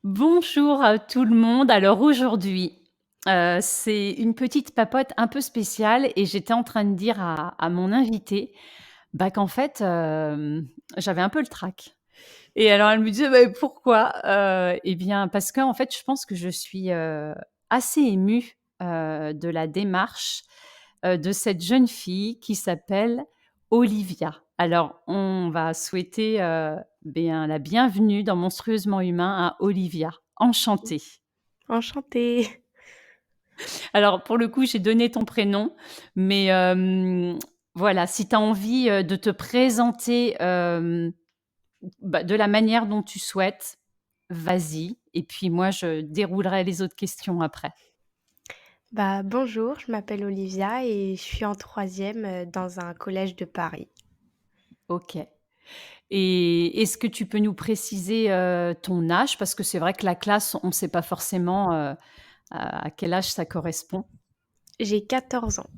Bonjour à tout le monde. Alors aujourd'hui, c'est une petite papote un peu spéciale et j'étais en train de dire à mon invité, bah, qu'en fait, j'avais un peu le trac et alors elle me disait: «Beh, pourquoi?» Et bien parce qu'en fait, je pense que je suis, assez émue, de la démarche, de cette jeune fille qui s'appelle Olivia. Alors on va souhaiter, bien la bienvenue dans Monstrueusement humain à Olivia. Enchantée. Enchantée. Alors pour le coup, j'ai donné ton prénom, mais voilà, si tu as envie, de te présenter, bah, de la manière dont tu souhaites, vas-y et puis moi je déroulerai les autres questions après. Bah, bonjour, je m'appelle Olivia et je suis en troisième dans un collège de Paris. OK. Et est-ce que tu peux nous préciser, ton âge? Parce que c'est vrai que la classe, on ne sait pas forcément, à quel âge ça correspond. J'ai 14 ans.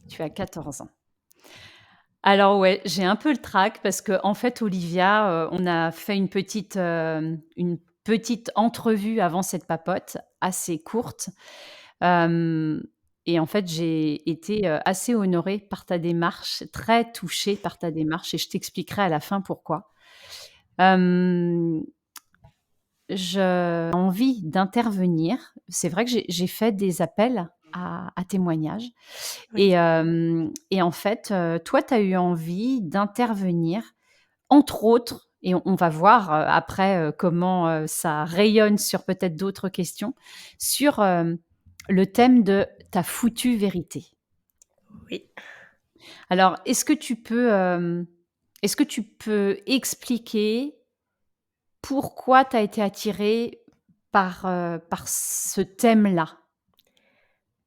Tu as 14 ans. Alors ouais, j'ai un peu le trac parce qu'en fait, Olivia, on a fait une petite entrevue avant cette papote, assez courte. Hem et en fait, j'ai été, assez honorée par ta démarche, très touchée par ta démarche et je t'expliquerai à la fin pourquoi. Hem J'ai envie d'intervenir. C'est vrai que j'ai fait des appels à témoignages OK. et en fait, toi, tu as eu envie d'intervenir, entre autres et on va voir, après, comment, ça rayonne sur peut-être d'autres questions, sur, le thème de ta foutue vérité. Oui. Alors, est-ce que tu peux expliquer pourquoi tu as été attirée par ce thème-là?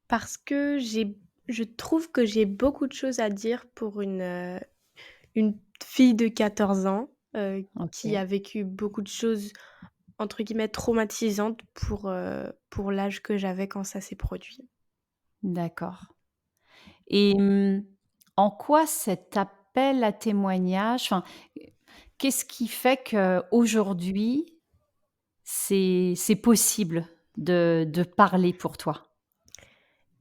Parce que je trouve que j'ai beaucoup de choses à dire pour une fille de 14 ans, qui OK, a vécu beaucoup de choses entre guillemets «traumatisantes» pour l'âge que j'avais quand ça s'est produit. d'accord et en quoi cet appel à témoignage enfin, qu'est-ce qui fait qu'aujourd'hui, c'est possible de parler pour toi?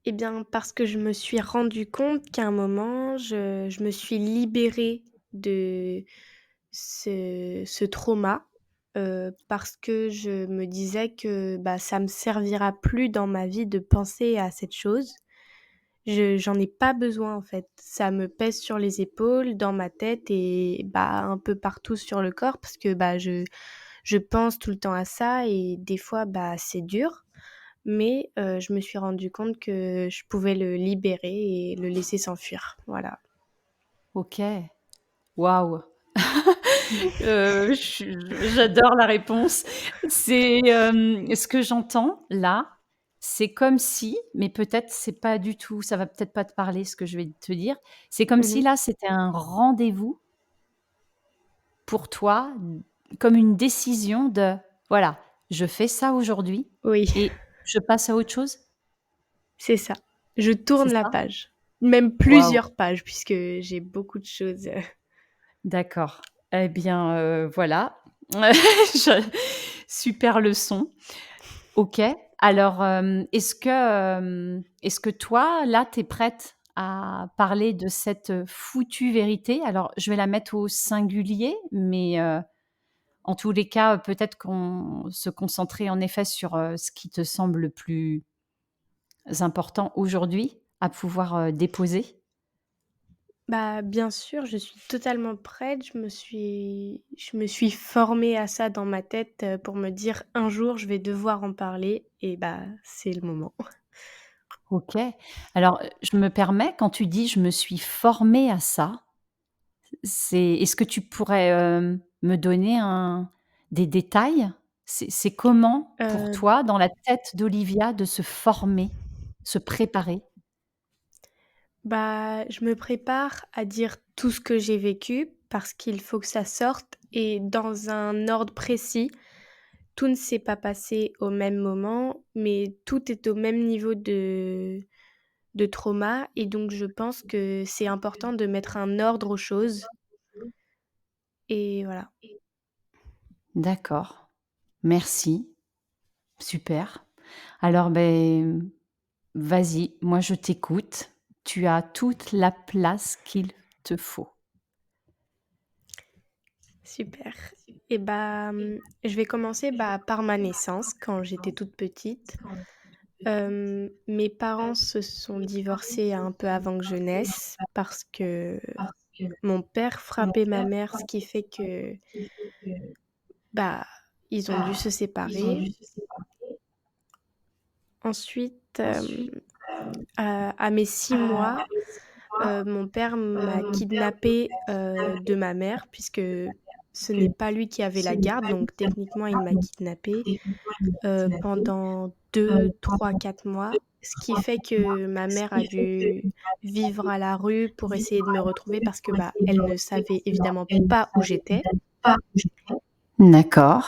Eh bien, parce que je me suis rendu compte qu'à un moment, je me suis libérée de ce trauma, parce que je me disais que, bah, ça me servira plus dans ma vie de penser à cette chose. J'en ai pas besoin, en fait. Ça me pèse sur les épaules, dans ma tête et bah, un peu partout sur le corps parce que, bah, je pense tout le temps à ça et des fois, bah, c'est dur. Mais je me suis rendu compte que je pouvais le libérer et le laisser s'enfuir, voilà. OK, waouh! J'adore la réponse. Ce que j'entends là, c'est comme si mais peut-être c'est pas du tout ça va peut-être pas te parler ce que je vais te dire. C'est comme Mmh si mh. là, c'était un rendez-vous pour toi, comme une décision de: «Voilà, je fais ça aujourd'hui Oui, et je passe à autre chose». c'est ça. Je C'est tourne la ça? page, même Waouh, plusieurs pages puisque j'ai beaucoup de choses, d'accord. Eh bien, voilà. Je super leçon. OK. Alors, est-ce que toi, là, tu es prête à parler de cette, foutue vérité? Alors, je vais la mettre au singulier, mais, en tous les cas, peut-être qu'on se concentrer en effet sur, ce qui te semble le plus important aujourd'hui à pouvoir, déposer? Bah, bien sûr, je suis totalement prête. Je me suis formée à ça dans ma tête, pour me dire: «Un jour, je vais devoir en parler» et bah, c'est le moment. OK. Alors, je me permets, quand tu dis: «Je me suis formée à ça», est-ce que tu pourrais, me donner des détails? C'est comment pour Heu, toi, dans la tête d'Olivia, de se former, se préparer? Bah, je me prépare à dire tout ce que j'ai vécu parce qu'il faut que ça sorte et dans un ordre précis. Tout ne s'est pas passé au même moment, mais tout est au même niveau de trauma et donc je pense que c'est important de mettre un ordre aux choses et voilà. D'accord. merci, super. Alors, beh, vas-y, moi je t'écoute. Tu as toute la place qu'il te faut. Super. Et bah, je vais commencer, bah, par ma naissance quand j'étais toute petite. Mes parents se sont divorcés un peu avant que je naisse parce que mon père frappait ma mère, ce qui fait que, bah, ils ont dû se séparer. Ensuite, à mes 6 mois, mon père m'a kidnappée, de ma mère puisque ce n'est pas lui qui avait la garde, donc techniquement il m'a kidnappée, pendant 2, 3, 4 mois. Ce qui fait que ma mère a dû vivre à la rue pour essayer de me retrouver parce que, bah, elle ne savait évidemment pas où j'étais D'accord.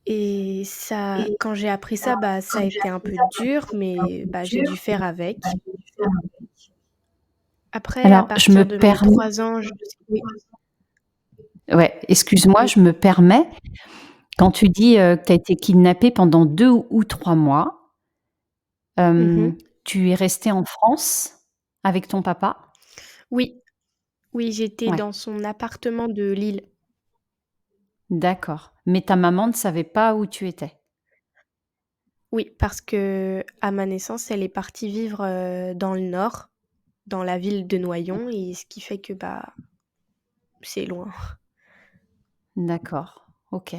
et ça quand j'ai appris ça, bah, ça a été un peu dur mais, bah, j'ai dû faire avec. Après, à Alors je me partir de mes permets 3 ans, je oui. ouais, excuse-moi, Oui. je me permets, quand tu dis, que tu as été kidnappée pendant 2 ou 3 mois, Mmh mh. tu es restée en France avec ton papa? Oui, oui, j'étais Ouais, dans son appartement de Lille. d'accord. Mais ta maman ne savait pas où tu étais? Oui, parce qu'à ma naissance, elle est partie vivre, dans le nord, dans la ville de Noyon et ce qui fait que, bah, c'est loin. D'accord, OK.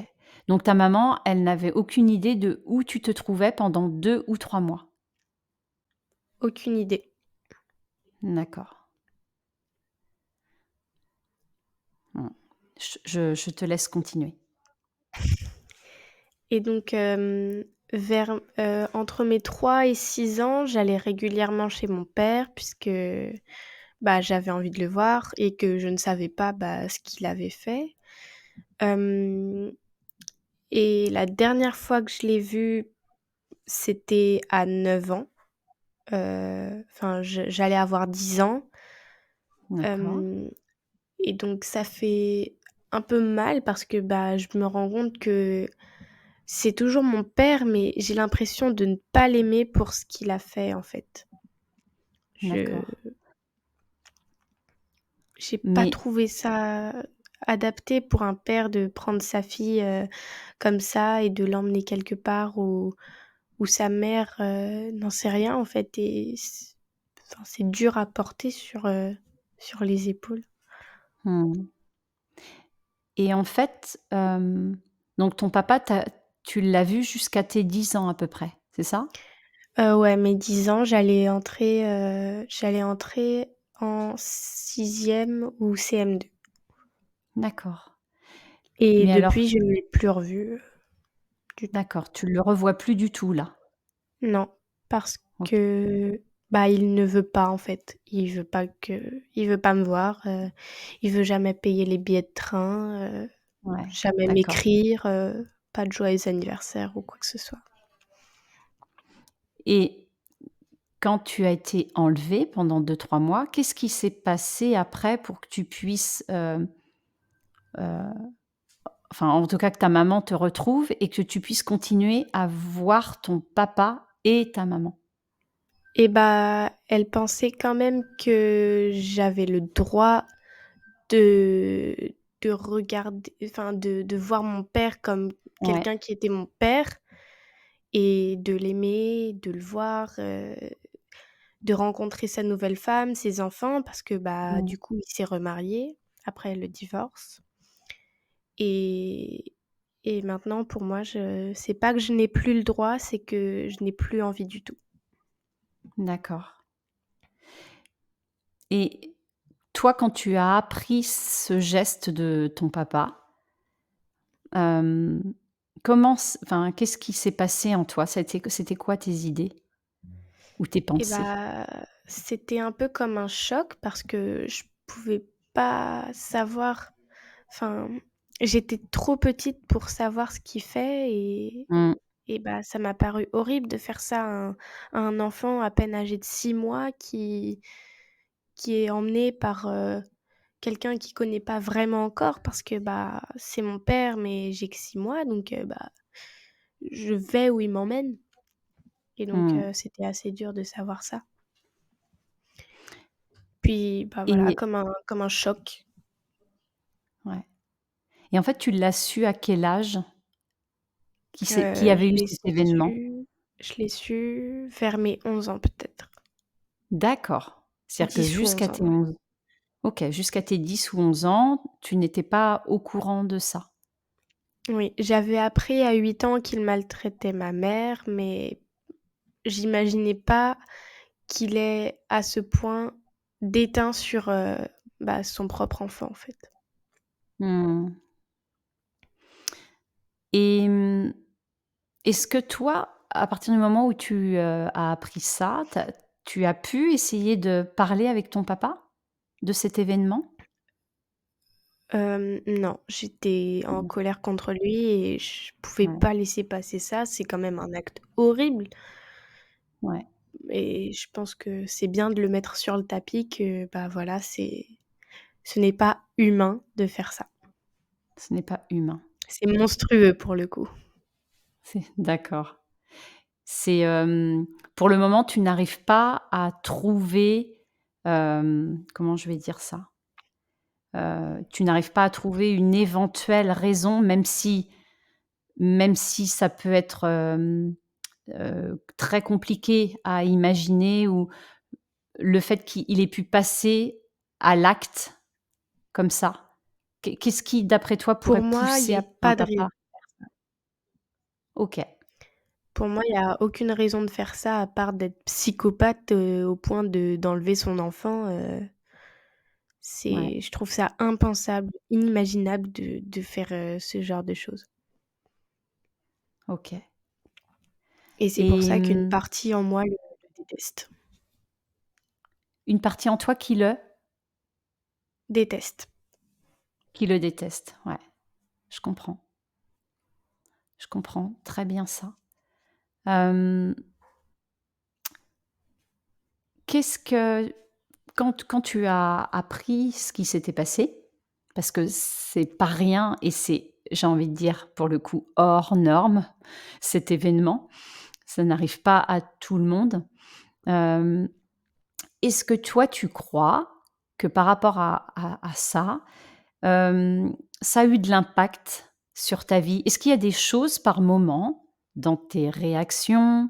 Donc ta maman, elle n'avait aucune idée de où tu te trouvais pendant 2 ou 3 mois? Aucune idée. D'accord. Mmh. Je te laisse continuer. Et donc, vers, entre mes 3 et 6 ans, j'allais régulièrement chez mon père puisque, bah, j'avais envie de le voir et que je ne savais pas, bah, ce qu'il avait fait. Hem Et la dernière fois que je l'ai vu, c'était à 9 ans. Enfin, j'allais avoir 10 ans. D'accord, Hem Et donc ça fait un peu mal parce que, bah, je me rends compte que c'est toujours mon père, mais j'ai l'impression de ne pas l'aimer pour ce qu'il a fait, en fait. Je d'accord. j'ai pas Mais trouvé ça adapté pour un père de prendre sa fille, comme ça et de l'emmener quelque part où sa mère, n'en sait rien, en fait et enfin, c'est dur à porter sur les épaules. mmh et en fait, donc ton papa, tu l'as vu jusqu'à tes 10 ans à peu près, c'est ça? Ouais, mes 10 ans, j'allais entrer en sixième ou CM2 D'accord. et Mais alors depuis, je ne l'ai plus revu, du tout. d'accord, tu le revois plus du tout là? Non, parce OK, que, bah, il ne veut pas, en fait. Il veut pas me voir, il veut jamais payer les billets de train, ouais, jamais d'accord m'écrire, pas de joyeux anniversaire ou quoi que ce soit. et quand tu as été enlevée pendant 2 3 mois, qu'est-ce qui s'est passé après pour que tu puisses, heu, enfin, en tout cas, que ta maman te retrouve et que tu puisses continuer à voir ton papa et ta maman? Et bah, elle pensait quand même que j'avais le droit de regarder enfin de voir mon père comme Ouais. quelqu'un qui était mon père et de l'aimer, de le voir, de rencontrer sa nouvelle femme, ses enfants parce que, bah, Mmh. du coup, il s'est remarié après le divorce et maintenant pour moi, je c'est pas que je n'ai plus le droit, c'est que je n'ai plus envie du tout. D'accord et toi, quand tu as appris ce geste de ton papa, hem, enfin, qu'est-ce qui s'est passé en toi? C'était quoi tes idées ou tes Et pensées? bah, c'était un peu comme un choc parce que je pouvais pas savoir enfin, j'étais trop petite pour savoir ce qu'il fait Mmh. bah, ça m'a paru horrible de faire ça à un enfant à peine âgé de 6 mois qui est emmené par, quelqu'un qu'il connaît pas vraiment encore parce que, bah, c'est mon père, mais j'ai que 6 mois donc bah, je vais où il m'emmène et donc Mmh. c'était assez dur de savoir ça. Puis, bah, voilà, Et comme un choc. ouais, et en fait, tu l'as su à quel âge qui avait Je eu l'ai cet événement? su je l'ai su vers mes 11 ans peut-être. D'accord. C'est-à-dire que 10 ou 11 jusqu'à ans, tes ouais. 11, OK, jusqu'à tes 10 ou 11 ans, tu n'étais pas au courant de ça? Oui, j'avais appris à 8 ans qu'il maltraitait ma mère, mais j'imaginais pas qu'il est à ce point déteint sur, bah, son propre enfant, en fait. Mmh. Et est-ce que toi, à partir du moment où tu, as appris ça, tu as pu essayer de parler avec ton papa de cet événement? Non, j'étais en Mmh. colère contre lui et je pouvais Ouais, pas laisser passer ça. C'est quand même un acte horrible ouais, et je pense que c'est bien de le mettre sur le tapis que, bah, voilà, ce n'est pas humain de faire ça. ce n'est pas humain. C'est monstrueux pour le coup. C'est d'accord. C'est, pour le moment, tu n'arrives pas à trouver, comment je vais dire ça? Tu n'arrives pas à trouver une éventuelle raison, même si ça peut être, très compliqué à imaginer, ou le fait qu'il ait pu passer à l'acte comme ça. Qu'est-ce qui, d'après toi, Pour pourrait moi, il y a pousser un pas de papa? raison. OK, Pour moi, il y a aucune raison de faire ça à part d'être psychopathe, au point de d'enlever son enfant, ouais, je trouve ça impensable, inimaginable de faire, ce genre de choses OK. et c'est pour Et ça qu'une partie en moi le déteste. une partie en toi Déteste. qui le déteste, ouais, je comprends. Je comprends très bien ça. Hem, qu'est-ce que quand tu as appris ce qui s'était passé, parce que c'est pas rien et c'est, j'ai envie de dire, pour le coup, hors norme, cet événement, ça n'arrive pas à tout le monde. Hem, est-ce que toi, tu crois que par rapport à ça, ça a eu de l'impact sur ta vie? Est-ce qu'il y a des choses par moment dans tes réactions,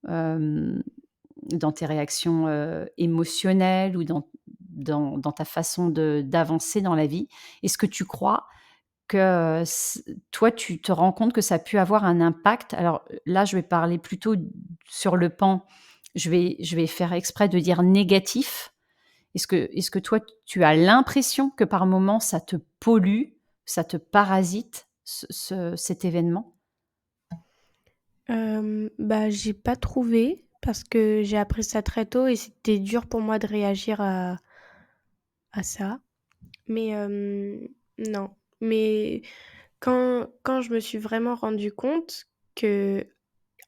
hem, émotionnelles, ou dans ta façon d'avancer dans la vie? Est-ce que tu crois que, toi, tu te rends compte que ça a pu avoir un impact? Alors, là, je vais parler plutôt sur le pan, je vais faire exprès de dire négatif. Est-ce que toi, tu as l'impression que par moment ça te pollue, ça te parasite, cet événement? Bah, j'ai pas trouvé parce que j'ai appris ça très tôt et c'était dur pour moi de réagir à ça. Mais non. Mais quand je me suis vraiment rendue compte que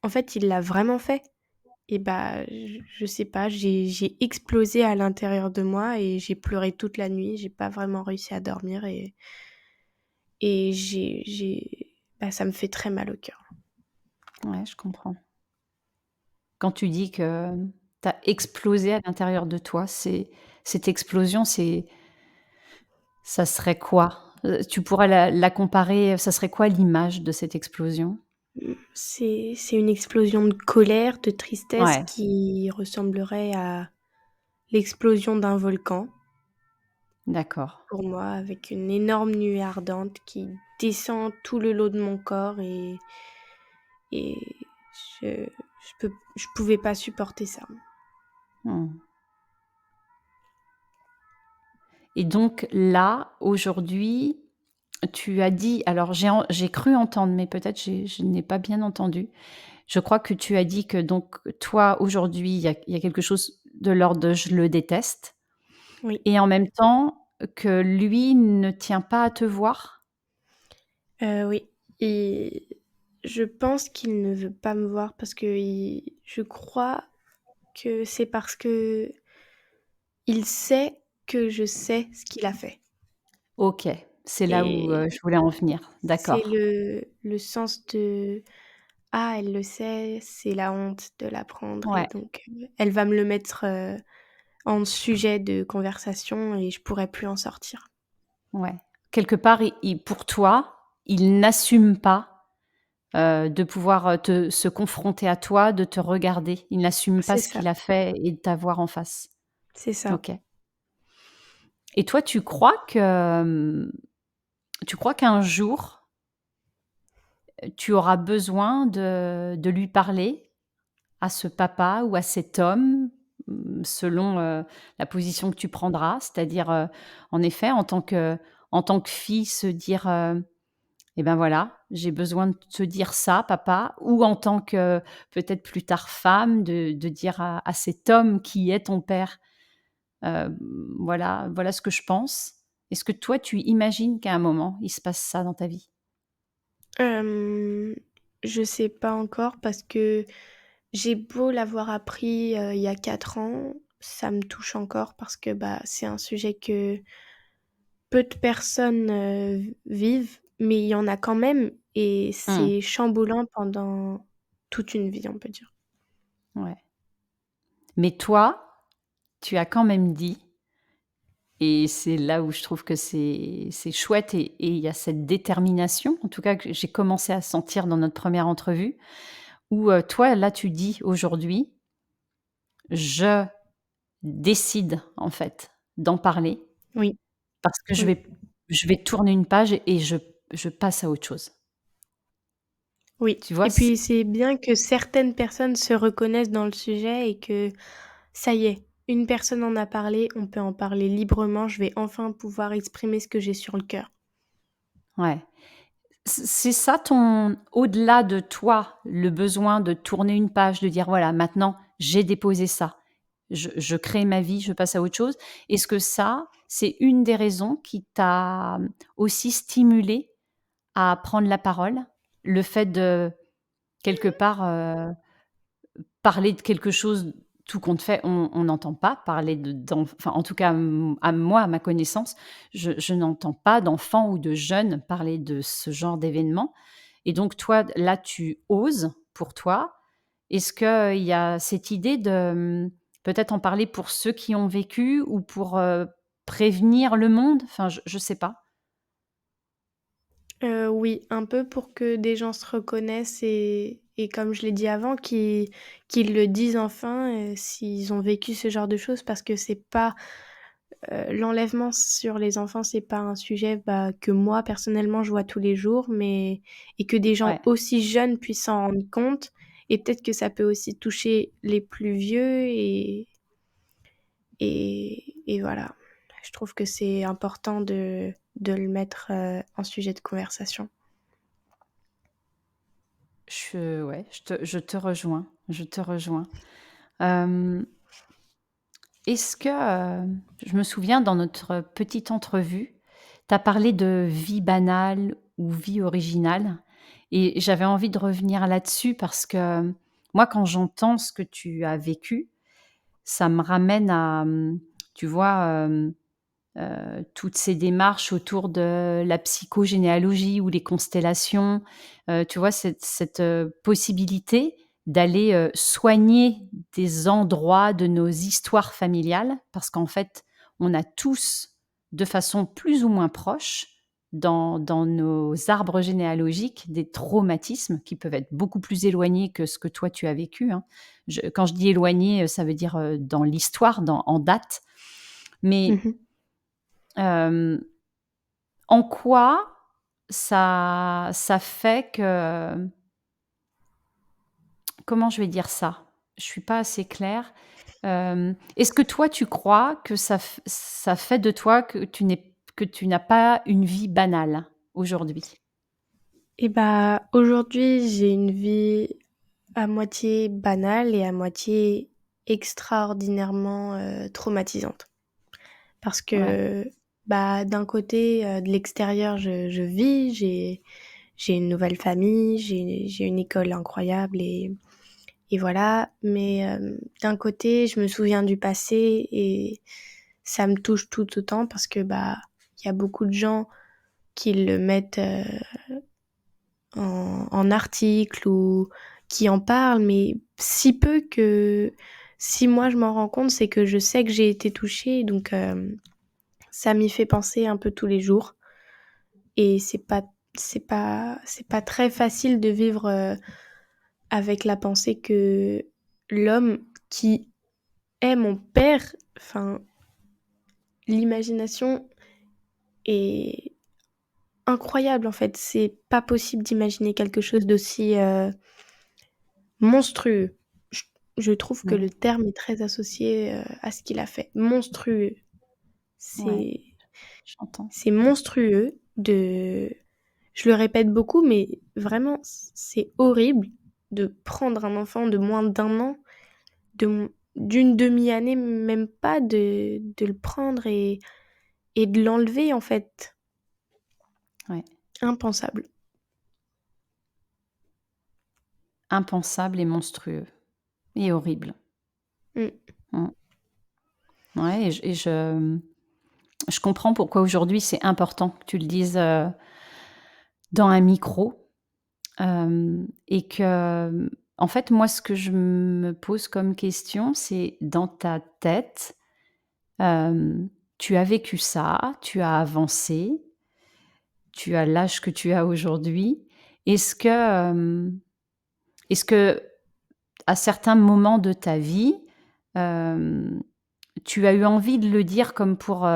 en fait, il l'a vraiment fait et bah, je sais pas, j'ai explosé à l'intérieur de moi et j'ai pleuré toute la nuit. J'ai pas vraiment réussi à dormir et bah, ça me fait très mal au cœur. Ouais, je comprends. Quand tu dis que tu as explosé à l'intérieur de toi, cette explosion, ça serait quoi? Tu pourrais la comparer, ça serait quoi l'image de cette explosion? C'est une explosion de colère, de tristesse Ouais, qui ressemblerait à l'explosion d'un volcan, d'accord. pour moi, avec une énorme nuée ardente qui descend tout le long de mon corps et je pouvais pas supporter ça. Mmh. Et donc là, aujourd'hui, tu as dit, alors j'ai cru entendre, mais peut-être je n'ai pas bien entendu. Je crois que tu as dit que, donc toi, aujourd'hui, il y a quelque chose de l'ordre de «je le déteste», Oui, et en même temps que lui ne tient pas à te voir? oui et je pense qu'il ne veut pas me voir parce je crois que c'est parce que il sait que je sais ce qu'il a fait. OK, c'est là où, Et je voulais en venir. c'est D'accord. le sens de: «Ah, elle le sait, c'est la honte de l'apprendre» et Ouais, donc elle va me le mettre, en sujet de conversation et je pourrai plus en sortir. ouais. Quelque part, il pour toi, il n'assume pas, de pouvoir, te se confronter à toi, de te regarder. Il n'assume pas C'est ce ça, qu'il a fait et de t'avoir en face. c'est ça. OK. Et toi, tu crois qu'un jour, tu auras besoin de lui parler à ce papa ou à cet homme, selon, la position que tu prendras? C'est-à-dire, en effet, en tant que fille, se dire, «Et ben, voilà, j'ai besoin de te dire ça papa», ou en tant que, peut-être plus tard femme, de dire à cet homme qui est ton père, «Voilà ce que je pense». Est-ce que toi, tu imagines qu'à un moment, il se passe ça dans ta vie? Hem, je sais pas encore parce que j'ai beau l'avoir appris, il y a 4 ans, ça me touche encore parce que, bah, c'est un sujet que peu de personnes, vivent, mais il y en a quand même et Mmh, c'est chamboulant pendant toute une vie, on peut dire. ouais. Mais toi, tu as quand même dit, et c'est là où je trouve que c'est chouette, et il y a cette détermination, en tout cas que j'ai commencé à sentir dans notre première entrevue, où, toi, là, tu dis aujourd'hui: «Je décide, en fait, d'en parler Oui, parce que oui, je vais tourner une page et je passe à autre chose». oui Tu vois? et puis c'est bien que certaines personnes se reconnaissent dans le sujet et que ça y est, une personne en a parlé, on peut en parler librement, je vais enfin pouvoir exprimer ce que j'ai sur le cœur. Ouais. C'est ça ton, au-delà de toi, le besoin de tourner une page, de dire: «Voilà, maintenant j'ai déposé ça. Je crée ma vie, je passe à autre chose». Est-ce que ça, c'est une des raisons qui t'a, aussi stimulé à prendre la parole? Le fait de, quelque part, parler de quelque chose, tout compte fait, on n'entend pas parler enfin, en tout cas, à moi, à ma connaissance, je n'entends pas d'enfants ou de jeunes parler de ce genre d'événement, et donc toi, là, tu oses pour toi. Est-ce qu'il y a cette idée de, peut-être en parler pour ceux qui ont vécu, ou pour, prévenir le monde? Enfin, je sais pas. Oui, un peu pour que des gens se reconnaissent et comme je l'ai dit avant, qu'ils le disent enfin, s'ils ont vécu ce genre de choses parce que c'est pas, l'enlèvement sur les enfants, c'est pas un sujet, bah, que moi personnellement je vois tous les jours, mais et que des gens Ouais. aussi jeunes puissent s'en rendre compte et peut-être que ça peut aussi toucher les plus vieux et voilà. Je trouve que c'est important de le mettre, en sujet de conversation. Ouais, je te rejoins, je te rejoins. Hem Est-ce que, je me souviens dans notre petite entrevue, tu as parlé de vie banale ou vie originale, et j'avais envie de revenir là-dessus parce que, moi, quand j'entends ce que tu as vécu, ça me ramène à, tu vois, toutes ces démarches autour de la psychogénéalogie ou les constellations, tu vois? Cette, possibilité d'aller, soigner des endroits de nos histoires familiales, parce qu'en fait, on a tous, de façon plus ou moins proche, dans nos arbres généalogiques, des traumatismes qui peuvent être beaucoup plus éloignés que ce que toi tu as vécu, hein. Quand je dis éloignés, ça veut dire, dans l'histoire, en date. Mais Mmh. Hem, en quoi ça fait que, comment je vais dire ça? Je suis pas assez claire. Est-ce que toi, tu crois que ça fait de toi que tu n'as pas une vie banale aujourd'hui? Et bah, aujourd'hui, j'ai une vie à moitié banale et à moitié extraordinairement, traumatisante. Parce Ouais, que, bah, d'un côté, de l'extérieur, je vis, j'ai une nouvelle famille, j'ai une école incroyable et voilà. Mais, d'un côté, je me souviens du passé et ça me touche tout autant parce que, il y a beaucoup de gens qui le mettent, en article ou qui en parlent, mais si peu que si moi je m'en rends compte, c'est que je sais que j'ai été touchée donc ça m'y fait penser un peu tous les jours et c'est pas très facile de vivre, avec la pensée que l'homme qui est mon père, enfin, l'imagination est incroyable, en fait. C'est pas possible d'imaginer quelque chose d'aussi, monstrueux. Je je trouve que Mmh. le terme est très associé, à ce qu'il a fait. Monstrueux. Ouais, C'est j'entends. c'est monstrueux de je le répète beaucoup, mais vraiment, c'est horrible de prendre un enfant de moins d'1 an, d'une demi-année, même pas, de le prendre et de l'enlever, en fait. Ouais. Impensable. Impensable et monstrueux et horrible. Mmh. Mmh. Ouais je comprends pourquoi aujourd'hui c'est important que tu le dises, dans un micro, et que, en fait, moi, ce que je me pose comme question, c'est dans ta tête, hem, tu as vécu ça, tu as avancé, tu as l'âge que tu as aujourd'hui. Est-ce que, est-ce que à certains moments de ta vie, hem, tu as eu envie de le dire comme pour,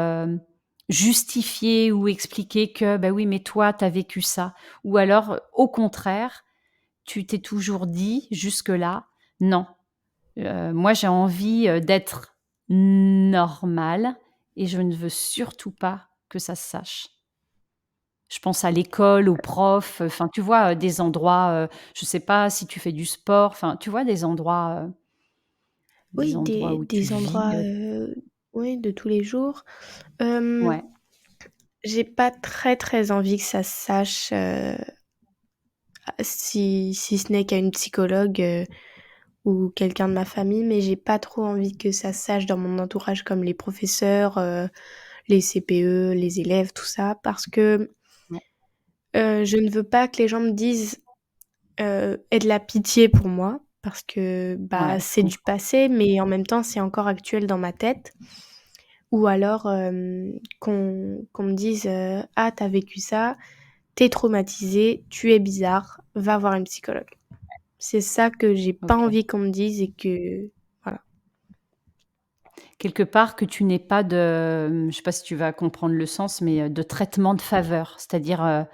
justifier ou expliquer que, bah, oui, mais toi, tu as vécu ça? Ou alors, au contraire, tu t'es toujours dit jusque-là: «Non, moi j'ai envie, d'être normale et je ne veux surtout pas que ça se sache». Je pense à l'école, aux profs, enfin, tu vois, des endroits, je sais pas si tu fais du sport, enfin, tu vois, des Oui, endroits où tu des vis, endroits, oui, de tous les jours. Hem, ouais, j'ai pas très, très envie que ça se sache, si ce n'est qu'à une psychologue, ou quelqu'un de ma famille, mais j'ai pas trop envie que ça se sache dans mon entourage comme les professeurs, les CPE, les élèves, tout ça, parce que, ouais, je ne veux pas que les gens me disent, aient de la pitié pour moi parce que, ouais, je c'est du comprends. passé, mais en même temps, c'est encore actuel dans ma tête. Ou alors, qu'on me dise, «Ah, tu as vécu ça, tu es traumatisé, tu es bizarre, va voir une psychologue». C'est ça que j'ai pas OK. envie qu'on me dise et que voilà. Quelque part que tu n'aies pas de, je sais pas si tu vas comprendre le sens, mais, de traitement de faveur. C'est-à-dire,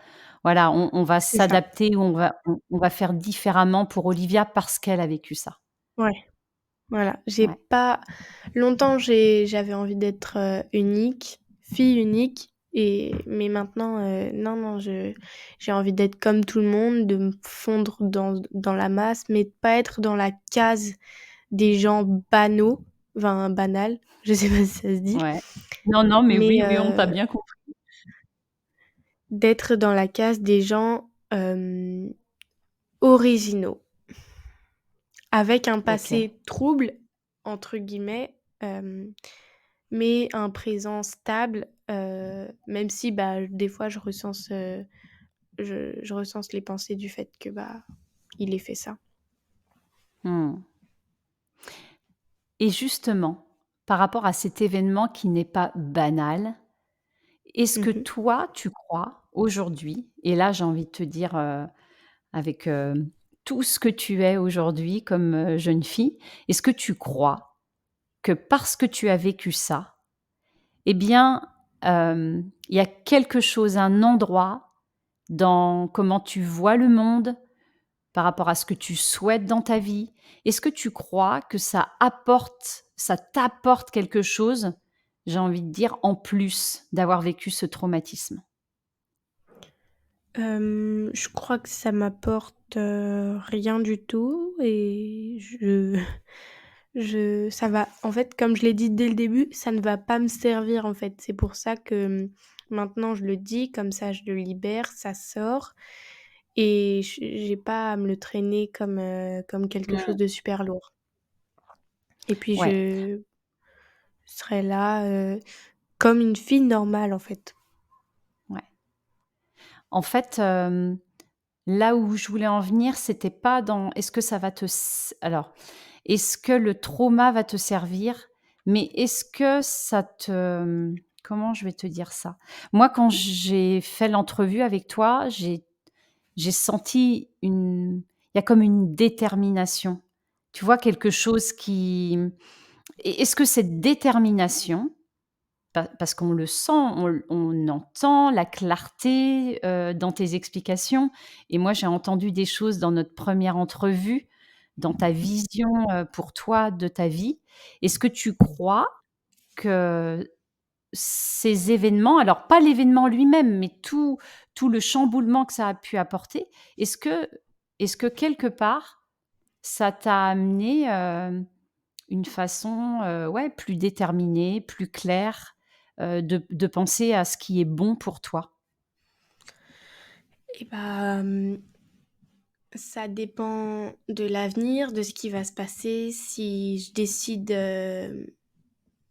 voilà, on va C'est ça. s'adapter ou on va faire différemment pour Olivia parce qu'elle a vécu ça. Ouais, voilà. J'ai Ouais, pas longtemps, j'avais envie d'être, unique, fille unique mais maintenant, non, non, j'ai envie d'être comme tout le monde, de me fondre dans la masse, mais de pas être dans la case des gens banaux, enfin banals, je sais pas si ça se dit, ouais. Non, non, mais mais oui, oui, on t'a bien compris. d'être dans la case des gens, originaux, avec un OK. passé «trouble» entre guillemets, mais un présent stable, même si, des fois je recense les pensées du fait que, il ait fait ça. Mmh. Et justement, par rapport à cet événement qui n'est pas banal, est-ce que Mmh mh. toi, tu crois aujourd'hui, et là j'ai envie de te dire, avec, tout ce que tu es aujourd'hui comme, jeune fille, est-ce que tu crois que parce que tu as vécu ça, eh bien, il y a quelque chose, un endroit dans comment tu vois le monde, par rapport à ce que tu souhaites dans ta vie? Est-ce que tu crois que ça t'apporte quelque chose, j'ai envie de dire, en plus d'avoir vécu ce traumatisme? Je crois que ça m'apporte, rien du tout et je ça va en fait, comme je l'ai dit dès le début, ça ne va pas me servir, en fait. C'est pour ça que, maintenant je le dis, comme ça je le libère, ça sort et j'ai pas à me le traîner comme quelque chose Mmh. de super lourd et puis Ouais, serais là, comme une fille normale, en fait. Ouais. En fait, là où je voulais en venir, c'était pas dans est-ce que ça va te s alors, est-ce que le trauma va te servir? Mais est-ce que ça te, comment je vais te dire ça? Moi, quand j'ai fait l'entrevue avec toi, j'ai senti une il y a comme une détermination. Tu vois? Quelque chose qui est-ce que cette détermination, parce qu'on le sent, on entend la clarté, dans tes explications et moi, j'ai entendu des choses dans notre première entrevue, dans ta vision, pour toi de ta vie. Est-ce que tu crois que ces événements, alors pas l'événement lui-même, mais tout le chamboulement que ça a pu apporter, est-ce que quelque part, ça t'a amené, une façon, ouais, plus déterminée, plus claire, de penser à ce qui est bon pour toi? Et bah, ça dépend de l'avenir, de ce qui va se passer. Si je décide,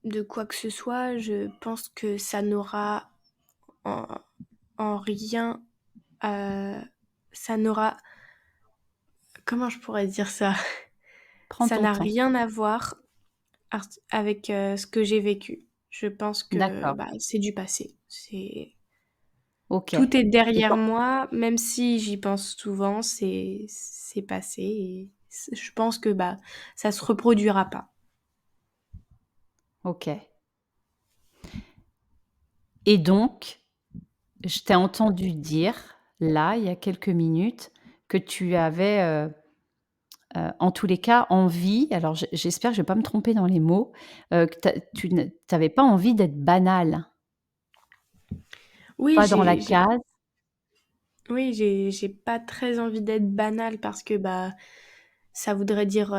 de quoi que ce soit, je pense que ça n'aura en en rien, heu, ça n'aura comment je pourrais dire ça? Prends Ça ton n'a temps. rien à voir avec, ce que j'ai vécu. Je pense que, D'accord, bah, c'est du passé. OK. Tout est Et derrière quand moi, même si j'y pense souvent, c'est passé et je pense que, bah, ça se reproduira pas. OK, et donc, je t'ai entendu dire, là, il y a quelques minutes, que tu avais, en tous les cas, envie, alors j'espère que je vais pas me tromper dans les mots, que tu avais pas envie d'être banale, Oui, pas dans la j'ai case. oui, j'ai pas très envie d'être banale parce que, bah, ça voudrait dire,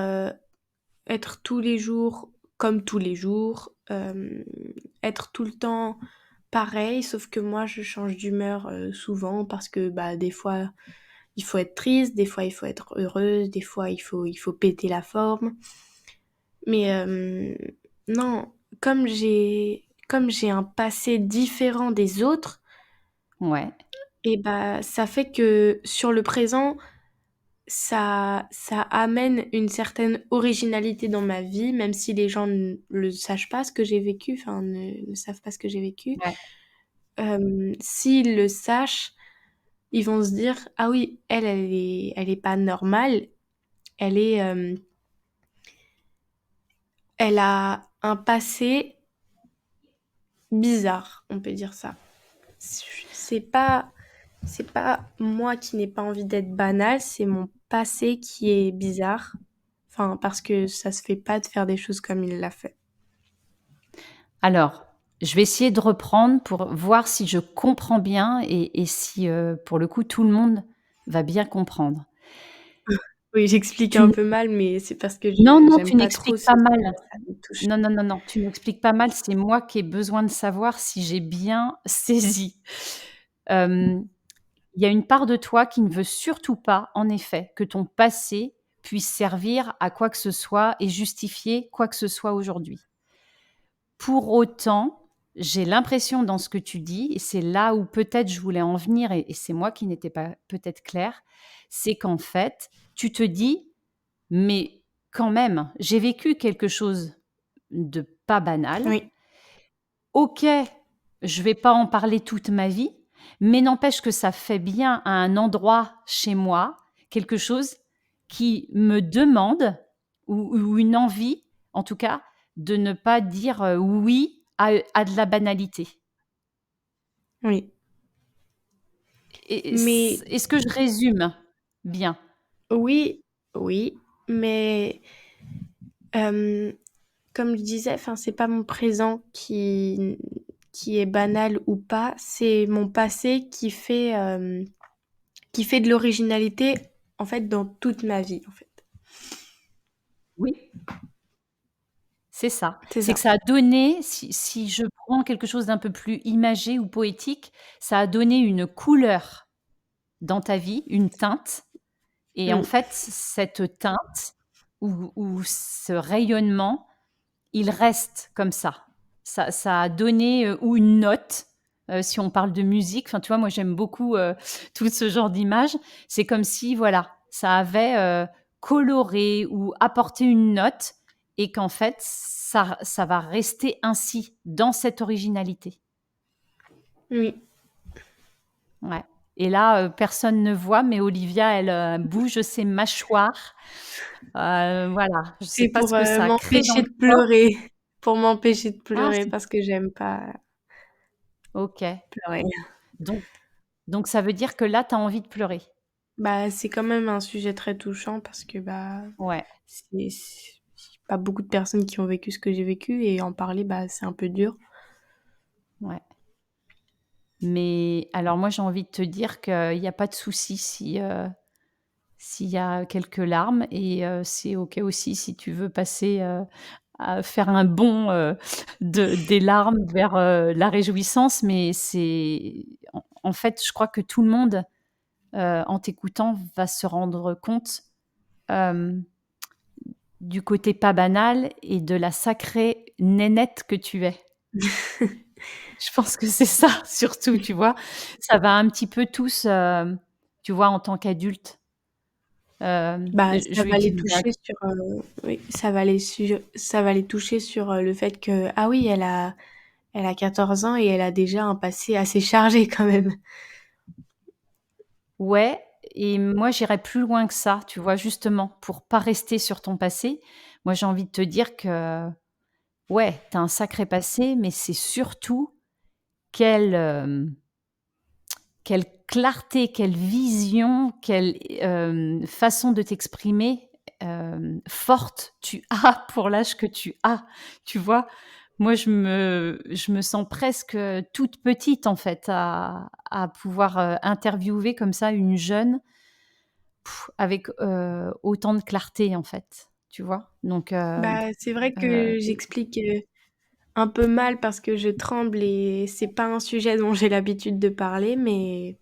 être tous les jours comme tous les jours, être tout le temps pareil, sauf que moi je change d'humeur, souvent parce que, bah, des fois il faut être triste, des fois il faut être heureuse, des fois il faut péter la forme. Mais, non, comme j'ai un passé différent des autres Ouais, et bah, ça fait que sur le présent, ça amène une certaine originalité dans ma vie, même si les gens ne le sachent pas ce que j'ai vécu, enfin ne savent pas ce que j'ai vécu. ouais. S'ils le sachent, ils vont se dire: «Ah oui, elle est pas normale, elle est, elle a un passé bizarre», on peut dire ça. C'est pas moi qui n'ai pas envie d'être banale, c'est mon passé qui est bizarre. Enfin, parce que ça se fait pas de faire des choses comme il l'a fait. Alors, je vais essayer de reprendre pour voir si je comprends bien et si, pour le coup, tout le monde va bien comprendre. Oui, j'explique Tu un n peu mal, mais c'est parce que Non, je non, j'aime tu pas trop n'expliques ce pas mal. sujet, ça me touche. Non, non, non, non, tu n'expliques pas mal, c'est moi qui ai besoin de savoir si j'ai bien saisi. Hem, il y a une part de toi qui ne veut surtout pas, en effet, que ton passé puisse servir à quoi que ce soit et justifier quoi que ce soit aujourd'hui. Pour autant, j'ai l'impression dans ce que tu dis, et c'est là où peut-être je voulais en venir, et c'est moi qui n'étais pas peut-être claire, c'est qu'en fait, tu te dis: «Mais quand même, j'ai vécu quelque chose de pas banal. Oui, OK, je vais pas en parler toute ma vie, mais n'empêche que ça fait bien à un endroit chez moi, quelque chose qui me demande, ou une envie, en tout cas, de ne pas dire, oui à de la banalité. oui. Et Mais est-ce que je résume bien? oui, oui, mais, hem, comme je disais, enfin, c'est pas mon présent qui est banal ou pas, c'est mon passé qui fait de l'originalité, en fait, dans toute ma vie, en fait. Oui. C'est ça. C'est C'est que ça. ça a donné, si je prends quelque chose d'un peu plus imagé ou poétique, ça a donné une couleur dans ta vie, une teinte, et en Mmh. fait, cette teinte ou ce rayonnement, il reste comme ça. ça a donné, ou une note, si on parle de musique. Enfin, tu vois, moi, j'aime beaucoup, tout ce genre d'images. C'est comme si, voilà, ça avait, coloré ou apporté une note et qu'en fait, ça va rester ainsi, dans cette originalité. Oui. Ouais, et là, personne ne voit, mais Olivia, elle, bouge ses mâchoires. Voilà, je ne sais C'est pas pour, ce que ça crée dans m'empêcher le de corps. pleurer. Pour m'empêcher de Ah, pleurer c'est parce que j'aime pas OK. pleurer. Donc donc ça veut dire que là, tu as envie de pleurer? Bah, c'est quand même un sujet très touchant parce que, bah, Ouais, c'est pas beaucoup de personnes qui ont vécu ce que j'ai vécu et en parler, bah, c'est un peu dur. ouais. Mais alors moi, j'ai envie de te dire qu'il y a pas de souci si, s'il y a quelques larmes et c'est OK aussi si tu veux passer, à faire un bond, des larmes vers, la réjouissance. Mais c'est en fait, je crois que tout le monde, en t'écoutant, va se rendre compte, hem, du côté pas banal et de la sacrée nénette que tu es. Je pense que c'est ça surtout, tu vois? Ça va un petit peu tous, tu vois, en tant qu'adulte, Bah, je ça vais va les utiliser un toucher sur, oui, ça va les toucher sur, le fait que, ah oui, elle a 14 ans et elle a déjà un passé assez chargé quand même. ouais, et moi j'irais plus loin que ça, tu vois? Justement, pour pas rester sur ton passé, moi j'ai envie de te dire que, ouais, tu as un sacré passé, mais c'est surtout quelle, quelle clarté, quelle vision, quelle, façon de t'exprimer, forte tu as pour l'âge que tu as, tu vois? Moi, je me sens presque, toute petite, en fait, à pouvoir, interviewer comme ça une jeune, avec, autant de clarté, en fait, tu vois? Donc Bah, c'est vrai heu, que j'explique, un peu mal parce que je tremble et c'est pas un sujet dont j'ai l'habitude de parler, mais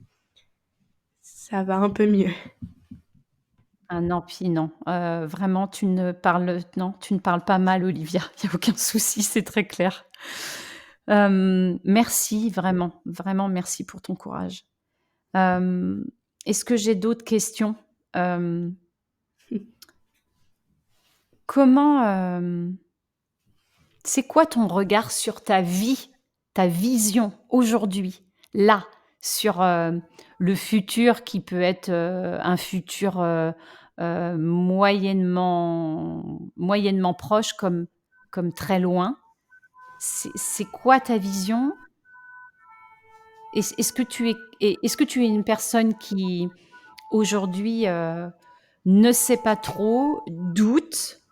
ça va un peu mieux. ah non, puis non, vraiment tu ne parles pas mal, Olivia, il y a aucun souci, c'est très clair. Merci vraiment, vraiment merci pour ton courage. Hem, Est-ce que j'ai d'autres questions? Hem, comment, c'est quoi ton regard sur ta vie, ta vision aujourd'hui, là, sur, le futur qui peut être, un futur, moyennement proche comme très loin? C'est quoi ta vision? Est-ce que tu es une personne qui aujourd'hui, ne sait pas trop, doute,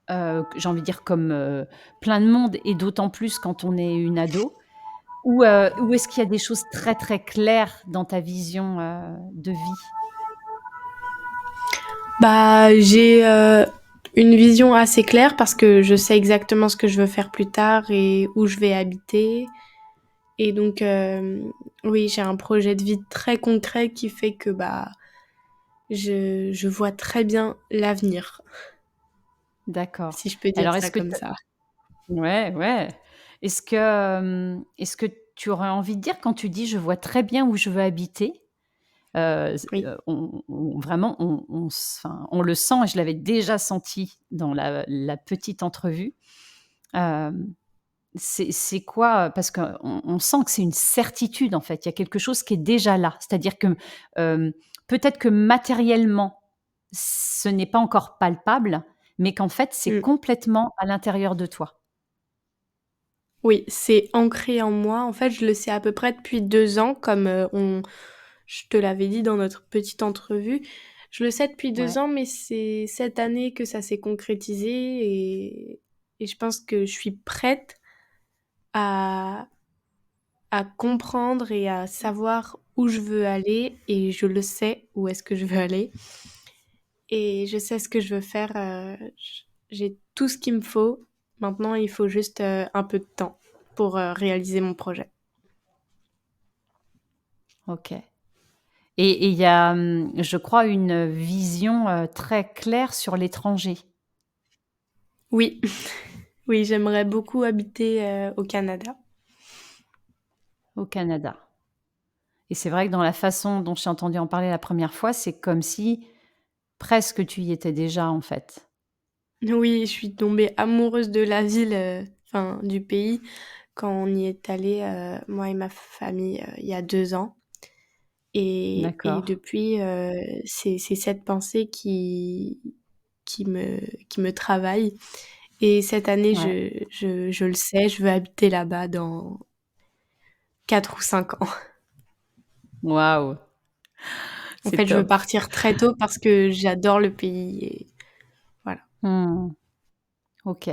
j'ai envie de dire comme, plein de monde et d'autant plus quand on est une ado? Ou est-ce qu'il y a des choses très, très claires dans ta vision, de vie? Bah, j'ai, une vision assez claire parce que je sais exactement ce que je veux faire plus tard et où je vais habiter et donc oui, j'ai un projet de vie très concret qui fait que, bah, je vois très bien l'avenir, D'accord. si je peux dire Alors ça est-ce que comme tu ça. ouais, ouais. Est-ce que tu aurais envie de dire quand tu dis: «Je vois très bien où je veux habiter», Oui. on vraiment enfin, on le sent et je l'avais déjà senti dans la petite entrevue. Hem, c'est quoi? Parce qu'on sent que c'est une certitude, en fait. Il y a quelque chose qui est déjà là. C'est-à-dire que, peut-être que matériellement, ce n'est pas encore palpable, mais qu'en fait, c'est Mmh. complètement à l'intérieur de toi. Oui, c'est ancré en moi. En fait, je le sais à peu près depuis 2 ans comme, on je te l'avais dit dans notre petite entrevue. Je le sais depuis 2 Ouais, ans, mais c'est cette année que ça s'est concrétisé et je pense que je suis prête à comprendre et à savoir où je veux aller et je le sais où est-ce que je veux aller et je sais ce que je veux faire, j'ai tout ce qu'il me faut. Maintenant, il faut juste, un peu de temps pour, réaliser mon projet. OK. Et il y a, je crois, une vision, très claire sur l'étranger. Oui, Oui, j'aimerais beaucoup habiter, au Canada. Au Canada. Et c'est vrai que dans la façon dont j'ai entendu en parler la première fois, c'est comme si presque tu y étais déjà, en fait. Oui, je suis tombée amoureuse de la ville, enfin du pays quand on y est allé, moi et ma famille, il y a 2 ans et D'accord, depuis, c'est cette pensée qui me qui me travaille et cette année, ouais. je le sais, je veux habiter là-bas dans 4 ou 5 ans. Waouh, En c'est fait, je veux top. partir très tôt parce que j'adore le pays et voilà. Mmh, OK.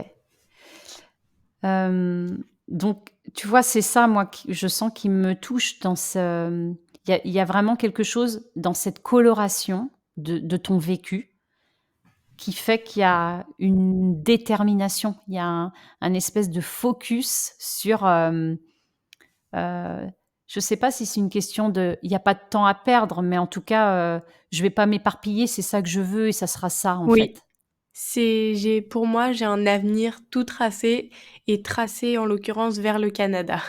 Donc tu vois, c'est ça, moi, qui je sens qui me touche dans ce il y a vraiment quelque chose dans cette coloration de ton vécu qui fait qu'il y a une détermination. Il y a un espèce de focus sur, je sais pas si c'est une question de il y a pas de temps à perdre, mais en tout cas, je vais pas m'éparpiller, c'est ça que je veux et ça sera ça, en Oui, fait. pour moi, j'ai un avenir tout tracé et tracé, en l'occurrence, vers le Canada.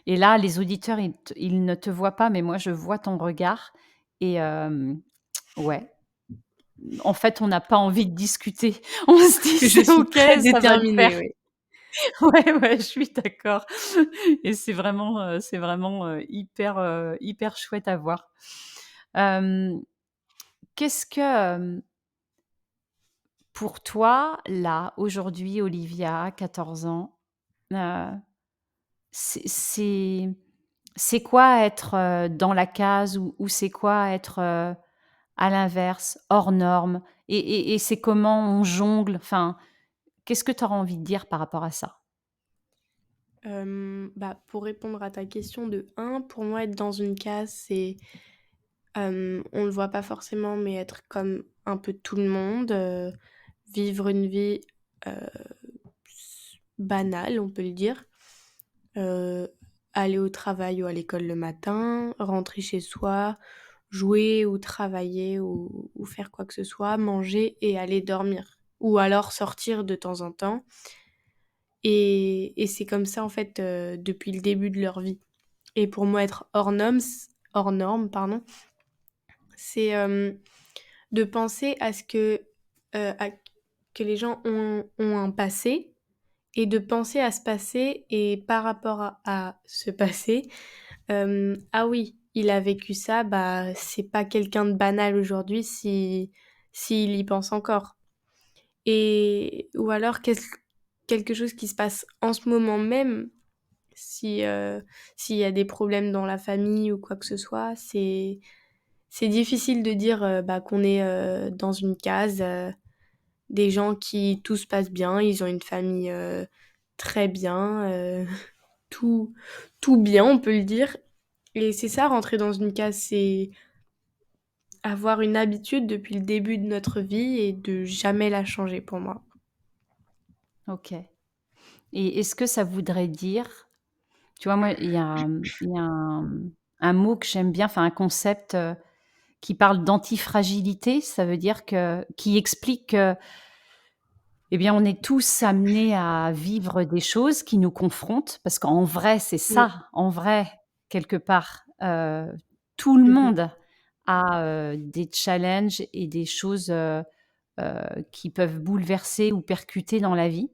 Et là, les auditeurs, ils ne te voient pas, mais moi, je vois ton regard et ouais, en fait, on n'a pas envie de discuter. On se dit: Je «C'est suis OK, très ça va le faire». déterminée, oui. Ouais, ouais, je suis d'accord et c'est vraiment, hyper chouette à voir. Hem, qu'est-ce que, pour toi, là, aujourd'hui, Olivia, 14 ans, heu, c'est c'est c'est quoi être, dans la case ou c'est quoi être, à l'inverse, hors norme? Et c'est comment on jongle? Enfin, qu'est-ce que tu auras envie de dire par rapport à ça? Bah, pour répondre à ta question de un, pour moi, être dans une case, c'est, on le voit pas forcément, mais être comme un peu tout le monde, vivre une vie, heu, s banale, on peut le dire. Heu, aller au travail ou à l'école le matin, rentrer chez soi, jouer ou travailler ou faire quoi que ce soit, manger et aller dormir. Ou alors sortir de temps en temps et c'est comme ça en fait, depuis le début de leur vie. Et pour moi être hors norme, pardon, c'est, de penser à ce à que les gens ont un passé et de penser à ce passé et par rapport à ce passé, «Ah oui, il a vécu ça, bah, c'est pas quelqu'un de banal aujourd'hui s'il y pense encore» et ou alors quelque chose qui se passe en ce moment même, si, s'il y a des problèmes dans la famille ou quoi que ce soit, c'est difficile de dire, bah, qu'on est, dans une case, des gens qui tout se passe bien, ils ont une famille, très bien, tout tout bien, on peut le dire et c'est ça rentrer dans une case, c'est avoir une habitude depuis le début de notre vie et de jamais la changer pour moi. OK. Et est-ce que ça voudrait dire tu vois, moi, il y a un mot que j'aime bien, enfin un concept, qui parle d'antifragilité. Ça veut dire qui explique que, eh bien, on est tous amenés à vivre des choses qui nous confrontent parce qu'en vrai, c'est Oui. ça, en vrai, quelque part, tout le Mmh. monde a, des challenges et des choses, qui peuvent bouleverser ou percuter dans la vie.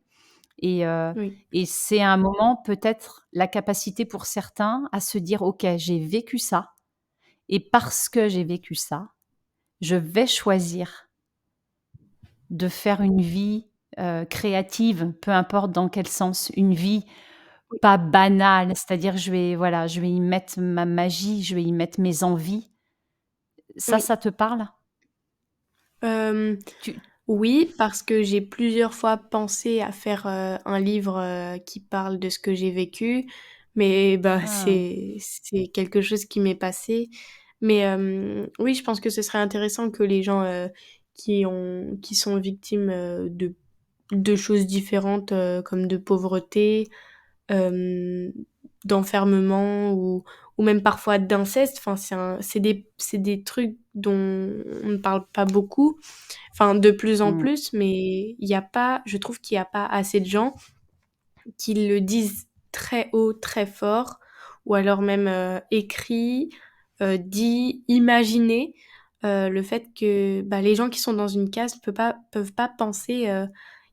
Et Oui, et c'est un moment peut-être la capacité pour certains à se dire: «OK, j'ai vécu ça et parce que j'ai vécu ça, je vais choisir de faire une vie, créative», peu importe dans quel sens. Une vie oui, pas banale, c'est-à-dire je vais voilà, je vais y mettre ma magie, je vais y mettre mes envies. Ça, oui. ça te parle? Hem, Tu oui, parce que j'ai plusieurs fois pensé à faire, un livre, qui parle de ce que j'ai vécu, mais bah, ah, c'est quelque chose qui m'est passé. Mais oui, je pense que ce serait intéressant que les gens, qui sont victimes, de choses différentes, comme de pauvreté, hem, d'enfermement ou même parfois d'inceste. Enfin, c'est des trucs dont on ne parle pas beaucoup, enfin de plus en Mmh. plus, mais il y a pas, je trouve qu'il n'y a pas assez de gens qui le disent très haut, très fort, ou alors même écrit, dit, imaginé, le fait que bah, les gens qui sont dans une case peuvent pas penser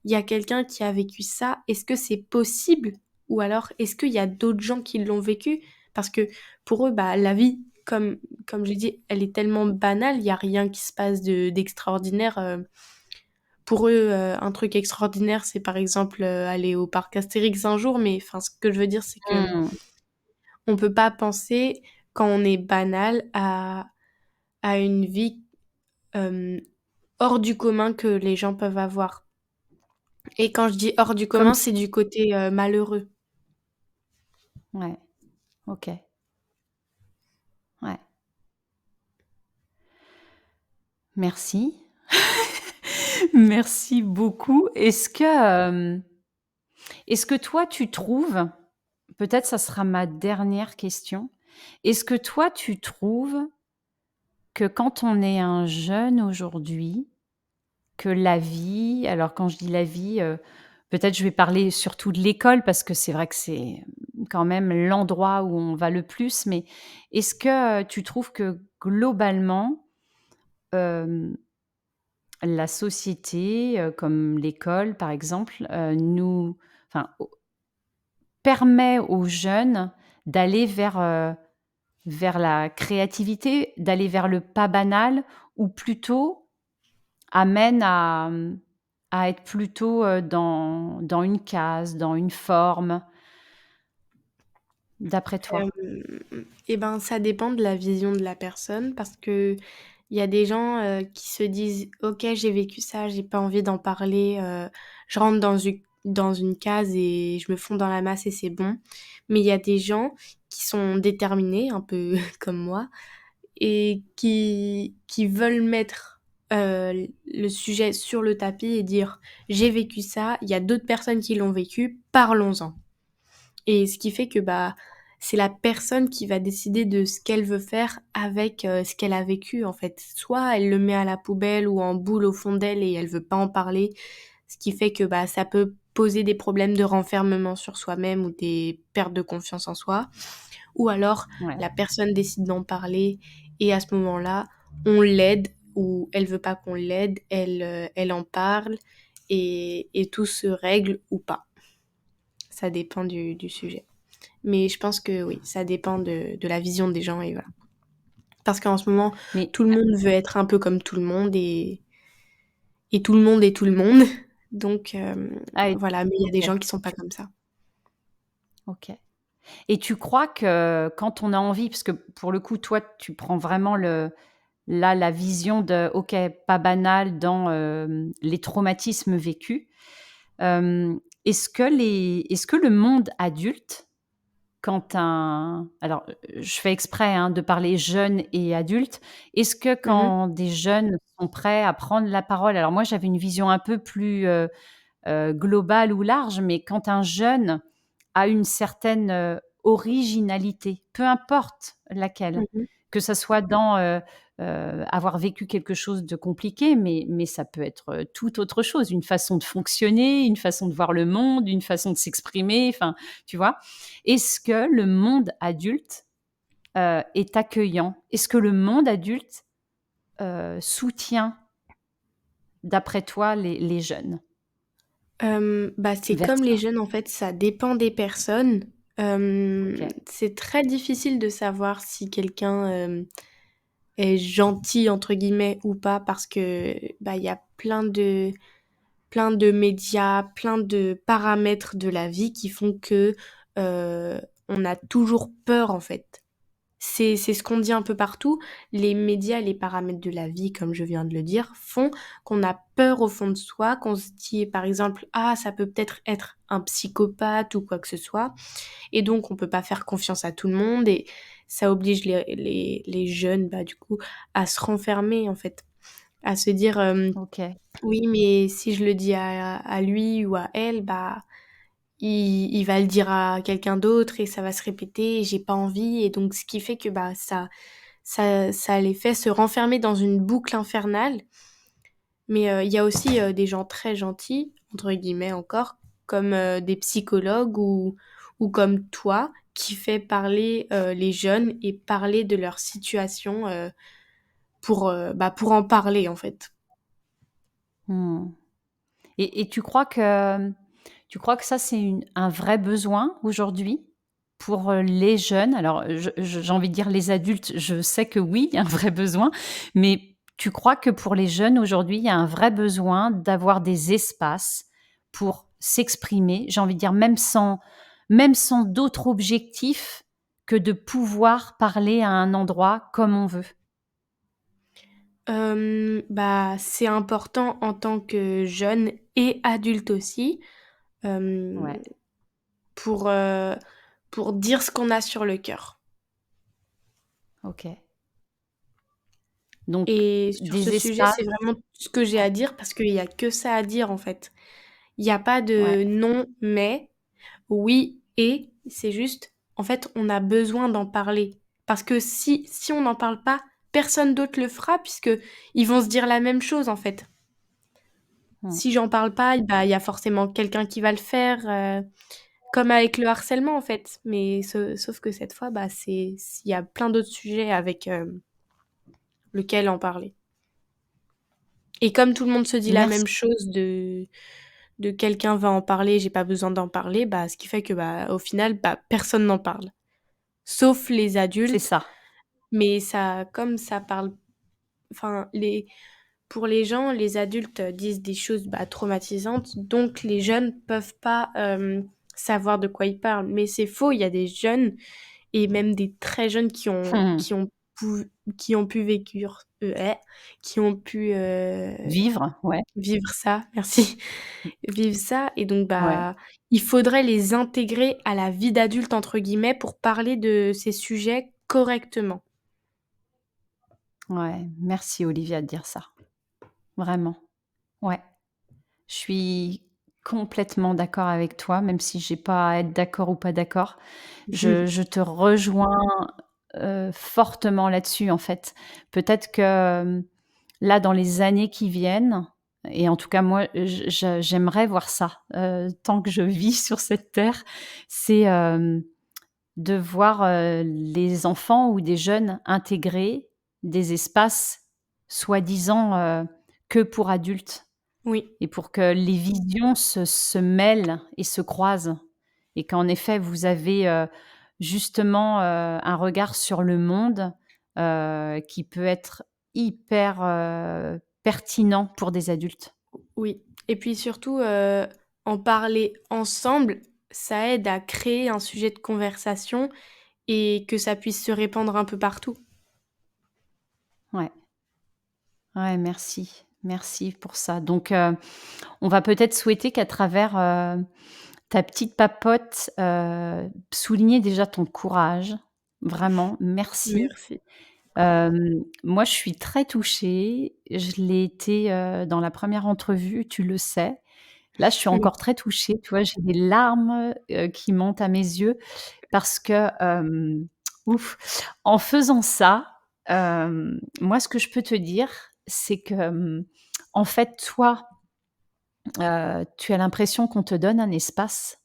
il y a quelqu'un qui a vécu ça, est-ce que c'est possible? Ou alors est-ce qu'il y a d'autres gens qui l'ont vécu? Parce que pour eux, bah, la vie, comme j'ai dit, elle est tellement banale, il n'y a rien qui se passe d'extraordinaire. Pour eux, un truc extraordinaire, c'est par exemple, aller au parc Astérix un jour, mais enfin, ce que je veux dire, c'est que Mmh. on peut pas penser, quand on est banal, à une vie, hem, hors du commun que les gens peuvent avoir. Et quand je dis hors du Comme commun, si c'est du côté, malheureux. Ouais, OK, ouais. Merci. Merci beaucoup. Est-ce que toi tu trouves, peut-être ça sera ma dernière question, est-ce que toi tu trouves que quand on est un jeune aujourd'hui, que la vie, alors quand je dis la vie, peut-être je vais parler surtout de l'école parce que c'est vrai que c'est quand même l'endroit où on va le plus, mais est-ce que, tu trouves que globalement, hem, la société, comme l'école par exemple, nous enfin, permet aux jeunes d'aller vers la créativité, d'aller vers le pas banal ou plutôt amène à être plutôt, dans une case, dans une forme, d'après toi? Et ben, ça dépend de la vision de la personne parce qu'il y a des gens, qui se disent: «OK, j'ai vécu ça, j'ai pas envie d'en parler, je rentre dans une case et je me fonds dans la masse et c'est bon». Mais il y a des gens qui sont déterminés, un peu comme moi, et qui veulent mettre, le sujet sur le tapis et dire: «J'ai vécu ça, il y a d'autres personnes qui l'ont vécu, parlons-en». Et ce qui fait que, bah, c'est la personne qui va décider de ce qu'elle veut faire avec, ce qu'elle a vécu, en fait. Soit elle le met à la poubelle ou en boule au fond d'elle et elle veut pas en parler, ce qui fait que, bah, ça peut poser des problèmes de renfermement sur soi-même ou des pertes de confiance en soi. Ou alors Ouais, la personne décide d'en parler et à ce moment-là, on l'aide ou elle veut pas qu'on l'aide, elle en parle et tout se règle ou pas. Ça dépend du sujet. Mais je pense que oui, ça dépend de la vision des gens et voilà. Parce qu'en ce moment, mais tout le monde veut être un peu comme tout le monde et tout le monde est tout le monde. Donc ah et voilà, mais il y a des OK, gens qui sont pas comme ça. OK. Et tu crois que quand on a envie, parce que pour le coup, toi, tu prends vraiment la vision de OK, pas banal dans, les traumatismes vécus. Est-ce que le monde adulte, quand un alors, je fais exprès, hein, de parler jeunes et adultes. Est-ce que Mmh. quand des jeunes sont prêts à prendre la parole, alors moi j'avais une vision un peu plus, globale ou large, mais quand un jeune a une certaine, originalité, peu importe laquelle, Mmh. que ça soit dans, avoir vécu quelque chose de compliqué, mais ça peut être, tout autre chose, une façon de fonctionner, une façon de voir le monde, une façon de s'exprimer, enfin, tu vois? Est-ce que le monde adulte, est accueillant? Est-ce que le monde adulte, soutient, d'après toi, les jeunes? Bah, c'est comme les Versus jeunes, en fait, ça dépend des personnes. OK. C'est très difficile de savoir si quelqu'un, est «gentil» entre guillemets ou pas parce que, bah, il y a plein de médias, plein de paramètres de la vie qui font que, on a toujours peur, en fait. C'est ce qu'on dit un peu partout. Les médias et les paramètres de la vie, comme je viens de le dire, font qu'on a peur au fond de soi, qu'on se dit, par exemple: «Ah, ça peut peut-être être un psychopathe ou quoi que ce soit» et donc on peut pas faire confiance à tout le monde et ça oblige les jeunes, bah, du coup, à se renfermer, en fait. À se dire: OK. «Oui, mais si je le dis à lui ou à elle, bah, il va le dire à quelqu'un d'autre et ça va se répéter et j'ai pas envie et donc ce qui fait que bah ça les fait se renfermer dans une boucle infernale. Mais il y a aussi des gens très gentils, entre guillemets encore, comme des psychologues ou comme toi, qui fait parler les jeunes et parler de leur situation pour en parler en fait. Mmh. Et tu crois que ça, c'est un vrai besoin aujourd'hui pour, les jeunes? Alors, j'ai envie de dire les adultes, je sais que oui, il y a un vrai besoin, mais tu crois que pour les jeunes aujourd'hui, il y a un vrai besoin d'avoir des espaces pour s'exprimer? J'ai envie de dire même sans d'autres objectifs que de pouvoir parler à un endroit comme on veut? Bah, c'est important en tant que jeune et adulte aussi, hem, Ouais, pour, heu, pour dire ce qu'on a sur le cœur. OK. Donc Et sur ce des sujet, espaces, c'est vraiment tout ce que j'ai ouais, à dire parce qu'il y a que ça à dire, en fait. Il y a pas ouais. de non, mais, oui et, c'est juste, en fait, on a besoin d'en parler. Parce que si on n'en parle pas, personne d'autre le fera puisque ils vont se dire la même chose, en fait. Mmh. Si j'en parle pas, bah, il y a forcément quelqu'un qui va le faire, comme avec le harcèlement, en fait. Mais sauf que cette fois, bah, il y a plein d'autres sujets avec, lequel en parler. Et comme tout le monde se dit la Merci, même chose de quelqu'un va en parler, j'ai pas besoin d'en parler, bah, ce qui fait que, bah, au final, bah, personne n'en parle. Sauf les c'est adultes, ça. mais ça comme ça parle enfin les pour les gens, les adultes disent des choses, bah, traumatisantes, donc les jeunes peuvent pas, savoir de quoi ils parlent. Mais c'est faux, il y a des jeunes et même des très jeunes pu qui ont pu vécure qui ont pu, Vivre, ouais, vivre ça, merci, vivre ça et donc ouais, bah, il faudrait les intégrer à la «vie d'adulte» entre guillemets pour parler de ces sujets correctement. ouais. Merci Olivia de dire ça. Vraiment. Ouais. Je suis complètement d'accord avec toi, même si j'ai pas à être d'accord ou pas d'accord. Je te rejoins, fortement là-dessus, en fait. Peut-être que, là, dans les années qui viennent et en tout cas moi, j'aimerais voir ça, tant que je vis sur cette terre, c'est, de voir, les enfants ou des jeunes intégrer des espaces soi-disant, que pour adultes Oui, et pour que les visions se mêlent et se croisent et qu'en effet vous avez, justement, un regard sur le monde, qui peut être hyper, pertinent pour des adultes. oui et puis surtout, en parler ensemble, ça aide à créer un sujet de conversation et que ça puisse se répandre un peu partout. Ouais, ouais, merci. Merci pour ça. Donc, on va peut-être souhaiter qu'à travers, ta petite papote, souligner déjà ton courage. Vraiment, merci. Merci. Moi, je suis très touchée. Je l'ai été, dans la première entrevue, tu le sais. Là, je suis Oui, encore très touchée, tu vois? J'ai des larmes, qui montent à mes yeux parce que, ouf, en faisant ça, moi, ce que je peux te dire, c'est que, en fait, toi, tu as l'impression qu'on te donne un espace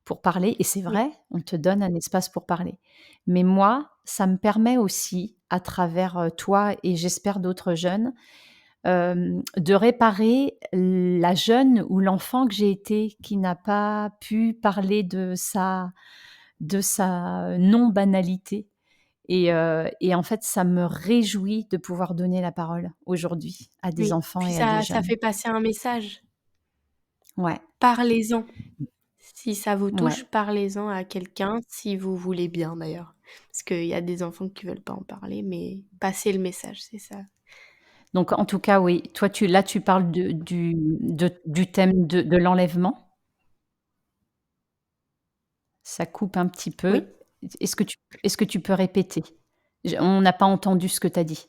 pour parler et c'est oui, vrai, on te donne un espace pour parler. Mais moi, ça me permet aussi, à travers, toi et j'espère d'autres jeunes, de réparer la jeune ou l'enfant que j'ai été, qui n'a pas pu parler de sa non-banalité et en fait, ça me réjouit de pouvoir donner la parole aujourd'hui à des oui. enfants Puis et à des ça jeunes. fait passer un message. Ouais, Parlez-en. Si ça vous ouais. touche, parlez-en à quelqu'un, si vous voulez bien d'ailleurs. Parce qu'il y a des enfants qui veulent pas en parler, mais passez le message, c'est ça. Donc en tout cas, oui, toi tu parles du thème de l'enlèvement. Ça coupe un petit peu. Oui. Est-ce que tu peux répéter? On n'a pas entendu ce que tu as dit.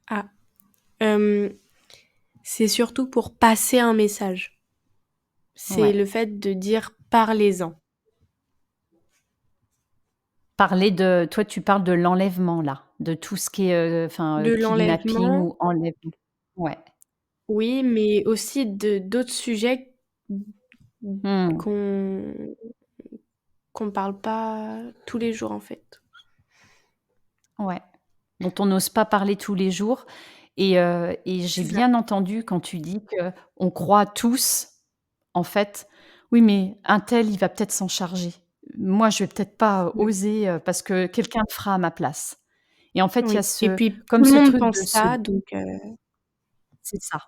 Ah, hem, c'est surtout pour passer un message. c'est Ouais. le fait de dire: «Parlez-en». Parler de toi, tu parles de l'enlèvement là, de tout ce qui est, enfin, De kidnapping l'enlèvement, ou enlèvement. Ouais. oui, mais aussi de d'autres sujets Mmh. qu'on qu'on parle pas tous les jours, en fait. Ouais. Dont on n'ose pas parler tous les jours et j'ai C'est ça. bien entendu quand tu dis qu'on croit tous, en fait: «Oui, mais untel, il va peut-être s'en charger. Moi, je vais peut-être pas Oui, oser, parce que quelqu'un le fera à ma place» et en fait, il y a oui et ce puis tout comme le ce monde truc de pense se ça donc c'est ça.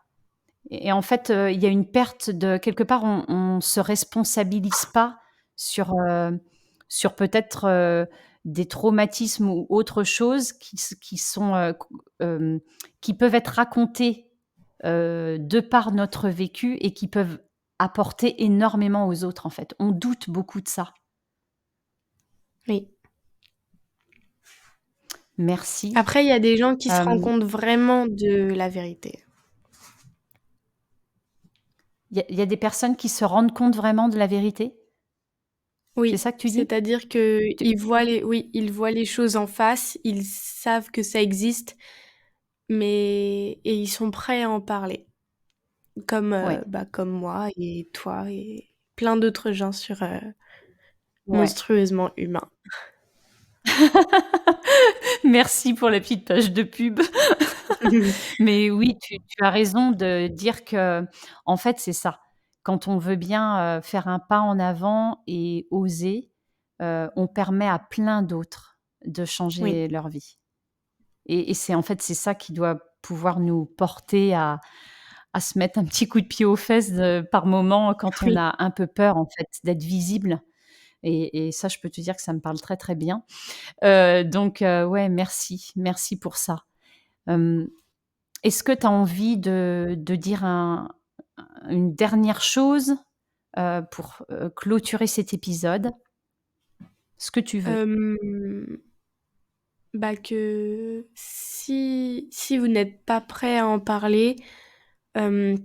Et en fait, il y a une perte de quelque part, on se responsabilise pas sur, sur peut-être, des traumatismes ou autre chose qui sont, qui peuvent être racontés, de par notre vécu et qui peuvent apporter énormément aux autres, en fait. On doute beaucoup de ça. oui. Merci. Après, il y a des gens qui se rendent Hem, compte vraiment de la vérité. il y a des personnes qui se rendent compte vraiment de la vérité? C'est Oui, ça que tu dis? c'est-à-dire Tu qu'ils voient ils voient les choses en face, ils savent que ça existe, mais et ils sont prêts à en parler. Comme, ouais, comme moi et toi et plein d'autres gens sur, ouais. Monstrueusement Humain. Merci pour la petite page de pub. Mais oui, tu as raison de dire qu'en fait, c'est ça. Quand on veut bien, faire un pas en avant et oser, on permet à plein d'autres de Oui, changer leur vie et c'est en fait, c'est ça qui doit pouvoir nous porter à se mettre un petit coup de pied aux fesses, par moment quand on oui. a un peu peur, en fait, d'être visible et ça, je peux te dire que ça me parle très, très bien. Donc ouais, merci, merci pour ça. Hem, est-ce que tu as envie de dire une dernière chose, pour, clôturer cet épisode? Ce que tu veux. Hem, Bah, que si vous n'êtes pas prêt à en parler, hem,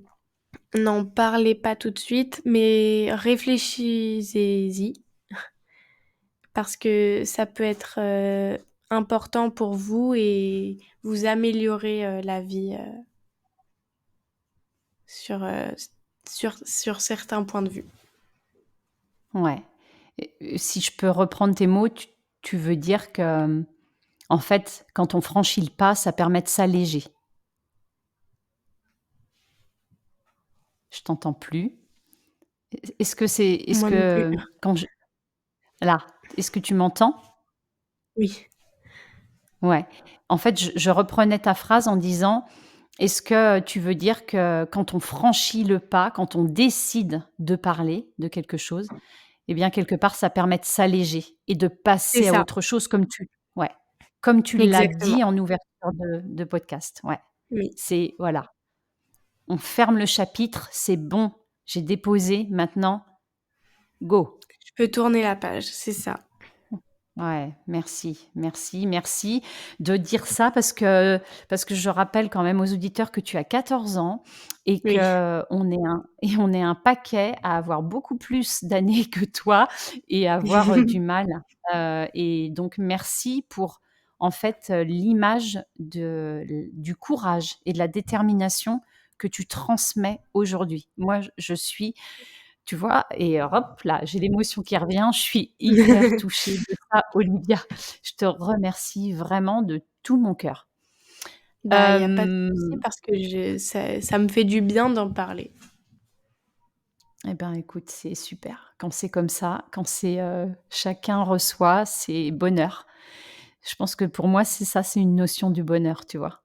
n'en parlez pas tout de suite, mais réfléchissez-y parce que ça peut être, important pour vous et vous améliorer, la vie, sur, sur certains points de vue. Ouais et si je peux reprendre tes mots, tu veux dire que, en fait, quand on franchit le pas, ça permet de s'alléger. Je t'entends plus. Est-ce Moi non plus. que quand je là, est-ce que tu m'entends? Oui, Ouais. En fait, je reprenais ta phrase en disant: «Est-ce que tu veux dire que quand on franchit le pas, quand on décide de parler de quelque chose, eh bien, quelque part, ça permet de s'alléger et de c'est passer à ça, autre chose», comme tu ouais, comme tu l'as exactement. dit en ouverture de podcast, ouais. Oui, C'est voilà, on ferme le chapitre, c'est bon, j'ai déposé, maintenant go. je peux tourner la page, c'est ça. Ouais, merci, merci, merci de dire ça parce que je rappelle quand même aux auditeurs que tu as 14 ans et Oui. on est un paquet à avoir beaucoup plus d'années que toi et à avoir, du mal, et donc merci pour, en fait, l'image du courage et de la détermination que tu transmets aujourd'hui. Moi, je suis tu vois? Et hop là, j'ai l'émotion qui revient, je suis hyper touchée de ça, Olivia. Je te remercie vraiment de tout mon cœur. Bah, il y a pas de souci Hem, parce que ça me fait du bien d'en parler. et ben, écoute, c'est super. Quand c'est comme ça, quand c'est, chacun reçoit, c'est bonheur. Je pense que pour moi, c'est ça, c'est une notion du bonheur, tu vois?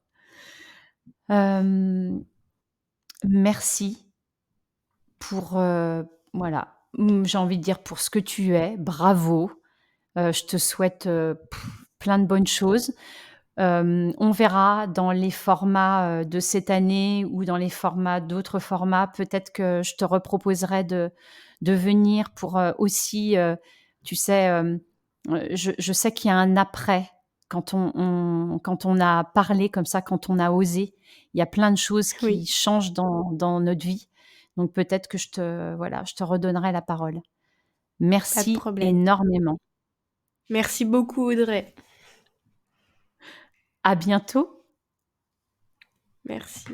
Hem, merci pour, voilà, j'ai envie de dire pour ce que tu es, bravo. Je te souhaite, plein de bonnes choses. On verra dans les formats, de cette année ou dans les formats d'autres formats. Peut-être que je te reproposerai de venir pour, aussi, tu sais, je sais qu'il y a un après quand quand on a parlé comme ça, quand on a osé. Il y a plein de choses qui Oui, changent dans notre vie. Donc peut-être que je te redonnerai la parole. Pas de Merci problème. énormément. Merci beaucoup Audrey. À bientôt. Merci.